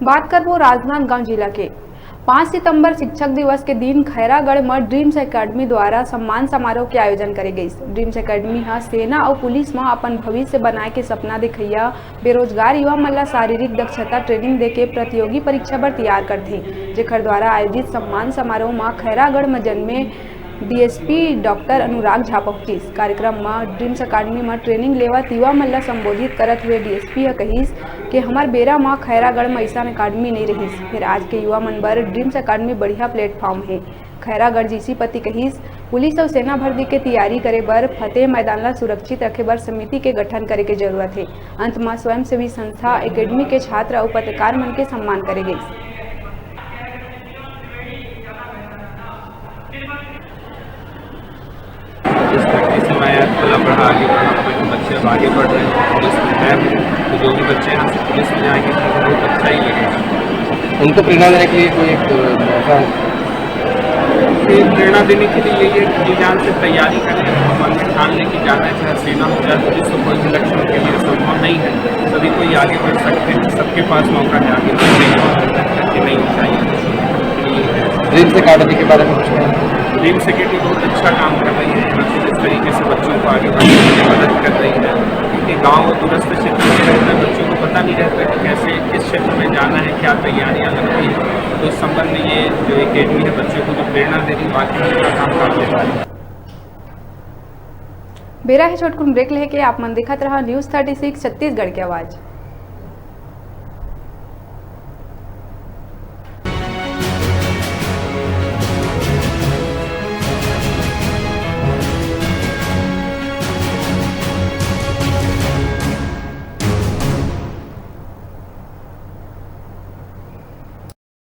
बात कर वो राजनांदगांव जिला के 5 सितंबर शिक्षक दिवस के दिन खैरागढ़ में ड्रीम्स एकेडमी द्वारा सम्मान समारोह के आयोजन करे गई। ड्रीम्स एकेडमी हा सेना और पुलिस में अपन भविष्य बनाए के सपना देखैया बेरोजगार युवा मन ला शारीरिक दक्षता ट्रेनिंग देके प्रतियोगी परीक्षा बर तैयार करथे। जेकर द्वारा आयोजित सम्मान समारोह में खैरागढ़ में जन्मे डीएसपी डॉक्टर अनुराग झा पहुंचिस। कार्यक्रम में ड्रीम्स अकादमी में ट्रेनिंग लेवत युवा मन ला संबोधित करत हुए डीएसपी कहिस कि हमार बेरा में खैरागढ़ में ऐसा अकादमी नहीं रहीस। फिर आज के युवा मन बर ड्रीम्स अकादमी बढ़िया प्लेटफॉर्म है। खैरागढ़ जीसी पति कहिस पुलिस और सेना भर्ती के तैयारी करे बर फतेह मैदान ला सुरक्षित रखे बर समिति के गठन करे के जरूरत है। अंत में स्वयंसेवी संस्था एकेडमी के छात्र और पत्रकार मन के सम्मान करे गई। आगे बच्चे अब आगे बढ़ रहे हैं पुलिस में है, तो जो भी बच्चे यहाँ से पुलिस में आएंगे तो बहुत अच्छा ही लगेगा। उनको प्रेरणा देने के लिए कोई एक प्रेरणा देने के लिए ये जी जान से तैयारी करें, मन में ठान लेके जाना है, चाहे सेना हो जाए पुलिस हो, कोई भी लक्ष्यों के लिए संभव नहीं है। सभी कोई आगे बढ़ सकते हैं, सबके पास मौका है आगे बढ़ने नहीं चाहिए। ड्रीम्स एकेडमी के बारे में कुछ है? ड्रीम्स एकेडमी बहुत अच्छा काम कर रही है, जिस तरीके से बच्चों को आगे बढ़ने में मदद कर रही है। क्योंकि गाँव और दूरस्थ क्षेत्र में रहते बच्चों को पता नहीं रहता कि कैसे किस क्षेत्र में जाना है, क्या तैयारियाँ लगती हैं। तो इस संबंध में ये जो एकेडमी है बच्चों को जो प्रेरणा दे रही बाकी का काम कर देता है। बेरा है छोटकुन ब्रेक लेके आप मन दिखत रहा न्यूज़ 36 छत्तीसगढ़ की आवाज़।